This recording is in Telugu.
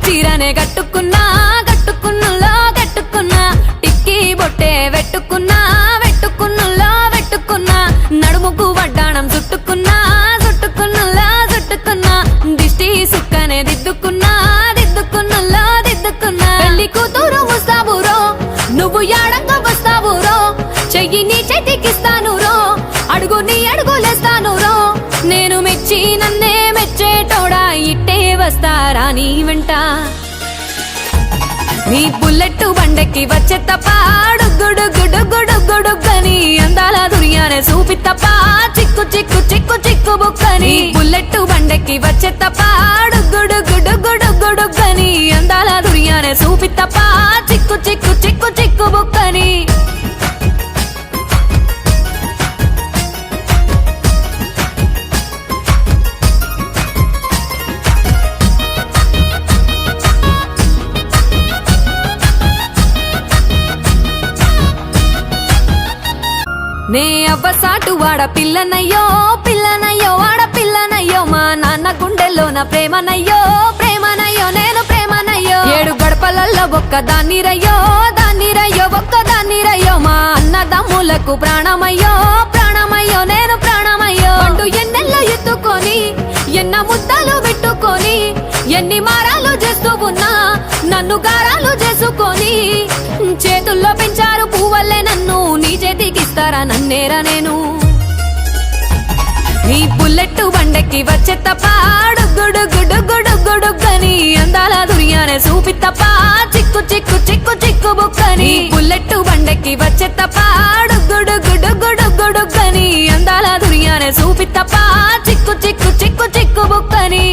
చీరనే కట్టుకున్నా కట్టుకున్నులో కట్టుకున్నా టిక్కీ బొట్టే వెట్టుకున్నా వెట్టుకున్నులో వెట్టుకున్నా నడుముకు వడ్డాణం చుట్టుకున్నా చుట్టుకున్నులో చుట్టుకున్నా దిష్టి సుక్కనే దిద్దుకున్నా దిద్దుకున్నులో దిద్దుకున్నా పెళ్లి కూతురు ముస్తాబురో నువ్వు యాడంగా వస్తావురో చెయ్యి నీ చేతికిస్తాను రో అడుగు నీ అడుగులేస్తాను రో నేను మెచ్చి నన్నే మెచ్చేటోడా ఇట్టే వస్తారా నీ వెంట నీ బుల్లెట్ బండెక్కి వచ్చే తప్ప గుడుగుడుగుడుగుడుగుడుగని అందాల దుర్యానే చూపి తప్ప చిక్కు చిక్కు చిక్కు చిక్కు బుక్కని బుల్లెట్ బండెక్కి వచ్చే తప్ప గుడుగుడుగుడుగుడుగని అందాల దుర్యానే చూపి తప్ప చిక్కు చిక్కు చిక్కు చిక్కు బుక్కని నే అవ్వసాటు వాడ పిల్లనయ్యో పిల్లనయ్యో వాడ పిల్లనయ్యో మా నాన్న గుండెల్లోన ప్రేమనయ్యో ప్రేమనయ్యో నేను ప్రేమనయ్యో 7 గడపలల్లో ఒక్కదాన్నిరయ్యో దాన్నిరయ్యో ఒక్కదాన్నిరయ్యో మా అన్నదమ్ములకు ప్రాణమయ్యో ప్రాణమయ్యో నేను ప్రాణమయ్యో అంటూ ఎన్నెల్లో ఎత్తుకొని ఎన్న ముద్దలు పెట్టుకొని ఎన్ని మారాలు చేస్తూ ఉన్నా నన్ను గారాలు చేసుకొని చేతుల్లో పెంచారు పువ్వల్లే నన్ను నీ చేతికిస్తారా నన్నేరా నేను నీ బుల్లెట్ బండెక్కి వచ్చే తప్ప గుడుగుడుగుడుగుడుగని అందాల దుర్యానే చూపి తప్ప చిక్కు చిక్కు చిక్కు చిక్కు బుక్కని బుల్లెట్ బండెక్కి వచ్చే తప్ప గుడుగుడుగుడుగుడుగని అందాల దుర్యానే చూపి తప్ప చిక్కు చిక్కు చిక్కు చిక్కు బుక్కని